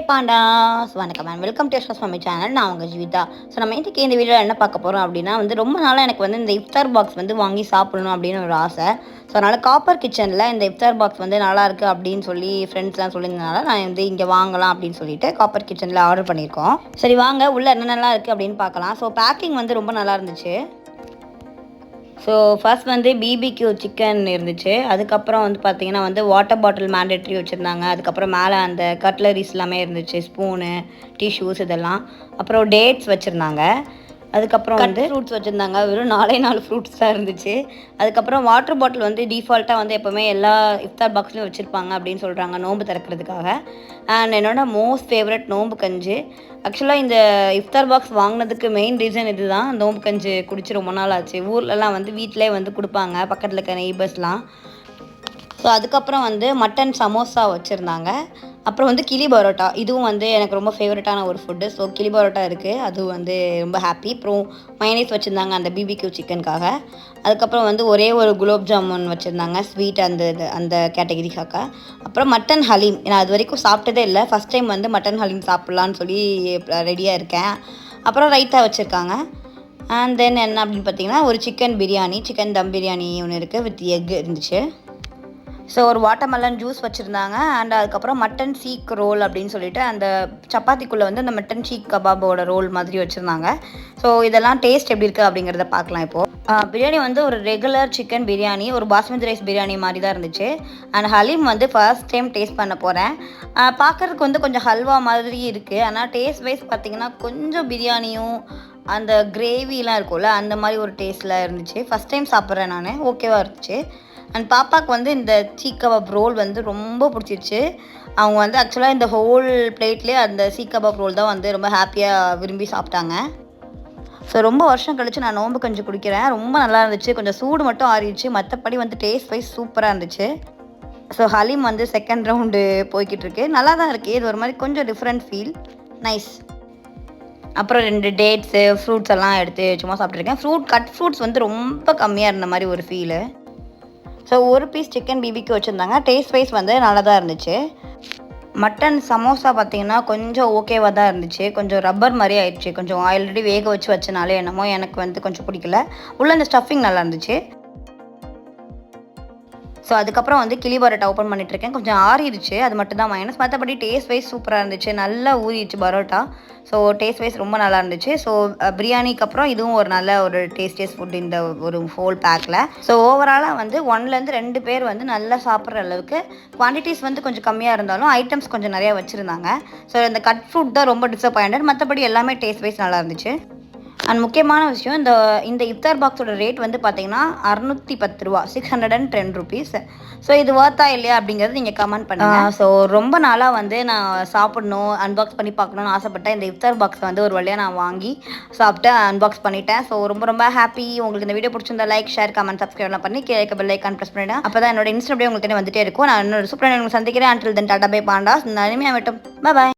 பாண்டாஸ் வணக்கம் and welcome to my channel. நான் உங்கள் ஜீவிதா. ஸோ நம்ம இன்றைக்கி இந்த வீடியோவில் என்ன பார்க்க போகிறோம் அப்படின்னா ரொம்ப நாளாக எனக்கு இந்த இஃப்தார் பாக்ஸ் வாங்கி சாப்பிடணும் அப்படின்னு ஒரு ஆசை. ஸோ அதனால் காப்பர் கிச்சனில் இந்த இஃப்தார் பாக்ஸ் நல்லா இருக்குது அப்படின்னு சொல்லி ஃப்ரெண்ட்ஸ்லாம் சொல்லியிருந்தனால நான் இங்கே வாங்கலாம் அப்படின்னு சொல்லிட்டு காப்பர் கிச்சனில் ஆர்டர் பண்ணியிருக்கோம். சரி வாங்க உள்ளே என்னென்னலாம் இருக்குது அப்படின்னு பார்க்கலாம். ஸோ பேக்கிங் ரொம்ப நல்லா இருந்துச்சு. ஸோ ஃபர்ஸ்ட் பிபிக்யூ சிக்கன் இருந்துச்சு. அதுக்கப்புறம் பார்த்தீங்கன்னா வாட்டர் பாட்டில் மேண்டேட்ரி வச்சுருந்தாங்க. அதுக்கப்புறம் மேலே அந்த கட்லரிஸ் எல்லாமே இருந்துச்சு, ஸ்பூனு, டிஷ்யூஸ் இதெல்லாம். அப்புறம் டேட்ஸ் வச்சுருந்தாங்க. அதுக்கப்புறம் ஃப்ரூட்ஸ் வச்சுருந்தாங்க. வெறும் 4 ஃப்ரூட்ஸ் தான் இருந்துச்சு. அதுக்கப்புறம் வாட்டர் பாட்டில் டிஃபால்ட்டாக எப்போவுமே எல்லா இஃப்தார் பாக்ஸ்லையும் வச்சுருப்பாங்க அப்படின்னு சொல்கிறாங்க, நோன்பு திறக்கிறதுக்காக. அண்ட் என்னோட மோஸ்ட் ஃபேவரட் நோன்பு கஞ்சி. ஆக்சுவலாக இந்த இஃப்தார் பாக்ஸ் வாங்கினதுக்கு மெயின் ரீசன் இது தான். நோன்பு கஞ்சி குடிச்சு ரொம்ப நாள் ஆச்சு. ஊர்லலாம் வீட்டிலே கொடுப்பாங்க, பக்கத்தில் இருக்க நெய்பர்ஸ்லாம். ஸோ அதுக்கப்புறம் மட்டன் சமோசா வச்சுருந்தாங்க. அப்புறம் கிளி பரோட்டா, இதுவும் எனக்கு ரொம்ப ஃபேவரட்டான ஒரு ஃபுட்டு. ஸோ கிளி பரோட்டா இருக்குது, அது ரொம்ப ஹாப்பி. அப்புறம் மைனேஸ் வச்சுருந்தாங்க அந்த பிபிக்யூ சிக்கனுக்காக. அதுக்கப்புறம் ஒரே ஒரு குலோப் ஜாமுன் வச்சுருந்தாங்க, ஸ்வீட் அந்த கேட்டகரிக்காக. அப்புறம் மட்டன் ஹலீம், நான் அது வரைக்கும் சாப்பிட்டதே இல்லை. ஃபஸ்ட் டைம் மட்டன் ஹலீம் சாப்பிட்லான்னு சொல்லி ரெடியாக இருக்கேன். அப்புறம் ரைத்தா வச்சுருக்காங்க. அண்ட் தென் என்ன அப்படின்னு பார்த்தீங்கன்னா ஒரு சிக்கன் பிரியாணி, சிக்கன் தம் பிரியாணி ஒன்று இருக்குது, வித் எக் இருந்துச்சு. ஸோ ஒரு வாட்டர்மெலன் ஜூஸ் வச்சுருந்தாங்க. அண்ட் அதுக்கப்புறம் மட்டன் சீக் ரோல் அப்படின்னு சொல்லிட்டு அந்த சப்பாத்திக்குள்ளே அந்த மட்டன் சீக் கபாபோட ரோல் மாதிரி வச்சுருந்தாங்க. ஸோ இதெல்லாம் டேஸ்ட் எப்படி இருக்குது அப்படிங்கிறத பார்க்கலாம் இப்போது. பிரியாணி ஒரு ரெகுலர் சிக்கன் பிரியாணி, ஒரு பாஸ்மதி ரைஸ் பிரியாணி மாதிரி தான் இருந்துச்சு. And Haleem first time taste பண்ண போகிறேன். பார்க்குறதுக்கு கொஞ்சம் ஹல்வா மாதிரி இருக்குது. ஆனால் டேஸ்ட் வைஸ் பார்த்திங்கன்னா கொஞ்சம் பிரியாணியும் அந்த கிரேவிலாம் இருக்கும்ல, அந்த மாதிரி ஒரு டேஸ்ட்டில் இருந்துச்சு. ஃபஸ்ட் டைம் சாப்பிட்றேன் நான், ஓகேவாக இருந்துச்சு. அண்ட் பாப்பாவுக்கு இந்த சீக் கபாப் ரோல் ரொம்ப பிடிச்சிருச்சு. அவங்க ஆக்சுவலாக இந்த ஹோல் பிளேட்லேயே அந்த சீக் கபாப் ரோல் தான் ரொம்ப ஹாப்பியாக விரும்பி சாப்பிட்டாங்க. ஸோ ரொம்ப வருஷம் கழித்து நான் நோன்பு கஞ்சி குடிக்கிறேன். ரொம்ப நல்லா இருந்துச்சு. கொஞ்சம் சூடு மட்டும் ஆறிடுச்சு, மற்றபடி டேஸ்ட் வைஸ் சூப்பராக இருந்துச்சு. ஸோ ஹலீம் செகண்ட் ரவுண்டு போய்கிட்டு இருக்கு. நல்லா தான் இருக்குது. இது ஒரு மாதிரி கொஞ்சம் டிஃப்ரெண்ட் ஃபீல், நைஸ். அப்புறம் 2 டேட்ஸு, ஃப்ரூட்ஸ் எல்லாம் எடுத்து சும்மா சாப்பிட்ருக்கேன். கட் ஃப்ரூட்ஸ் ரொம்ப கம்மியாக இருந்த மாதிரி ஒரு ஃபீலு. ஸோ ஒரு பீஸ் சிக்கன் பிபிக்யூ வச்சுருந்தாங்க. டேஸ்ட் வைஸ் நல்லா தான் இருந்துச்சு. மட்டன் சமோசா பார்த்திங்கன்னா கொஞ்சம் ஓகேவாக தான் இருந்துச்சு. கொஞ்சம் ரப்பர் மாதிரி ஆயிடுச்சு. கொஞ்சம் ஆல்ரெடி வேக வச்சனாலே என்னமோ எனக்கு கொஞ்சம் பிடிக்கல. உள்ள இந்த ஸ்டஃபிங் நல்லா இருந்துச்சு. ஸோ அதுக்கப்புறம் கிளி பரோட்டா ஓப்பன் பண்ணிட்டுருக்கேன். கொஞ்சம் ஆறிடுச்சு, அது மட்டும் தான் மைனஸ். மற்றபடி டேஸ்ட் வைஸ் சூப்பராக இருந்துச்சு, நல்லா ஊறிடுச்சு பரோட்டா. ஸோ டேஸ்ட் வைஸ் ரொம்ப நல்லா இருந்துச்சு. ஸோ பிரியாணிக்கு அப்புறம் இதுவும் ஒரு நல்ல ஒரு டேஸ்டியஸ் ஃபுட் இந்த ஒரு ஹோல் பேக்கில். ஸோ ஓவராலாக 1லேருந்து 2 பேர் நல்லா சாப்பிட்ற அளவுக்கு குவான்டிட்டிஸ் கொஞ்சம் கம்மியாக இருந்தாலும் ஐட்டம்ஸ் கொஞ்சம் நிறையா வச்சுருந்தாங்க. ஸோ இந்த கட் ஃப்ரூட் தான் ரொம்ப டிசப்பாயிண்டட். மற்றபடி எல்லாமே டேஸ்ட் வைஸ் நல்லா இருந்துச்சு. அண்ட் முக்கியமான விஷயம், இந்த இஃப்தார் பாக்ஸோட ரேட் பார்த்தீங்கன்னா 610 ரூபா, 610 rupees. ஸோ இது வர்த்தா இல்லையா அப்படிங்கிறது நீங்கள் கமெண்ட் பண்ணுங்கள். ஸோ ரொம்ப நாளாக நான் சாப்பிடணும், அன்பாக்ஸ் பண்ணி பார்க்கணுன்னு ஆசைப்பட்டேன். இந்த இஃப்தார் பாக்ஸ் ஒரு வழியாக நான் வாங்கி சாப்பிட்டு அன்பாக்ஸ் பண்ணிட்டேன். ஸோ ரொம்ப ஹாப்பி. உங்களுக்கு இந்த வீடியோ பிடிச்சிருந்தா லைக், ஷேர், கமெண்ட், சப்ஸ்கிரைப்லாம் பண்ணி கீழே பெல் ஐக்கான் ப்ரெஸ் பண்ணிவிடுங்க. அப்போ தான் என்னோட இன்ஸ்டாகிராம் உங்களுக்கு வந்துட்டே இருக்கும். நான் இன்னொரு சூப்பராக உங்களுக்கு சந்திக்கிறேன். Until then tata bye pandas. இந்த அனிமையாக மட்டும் பாய்.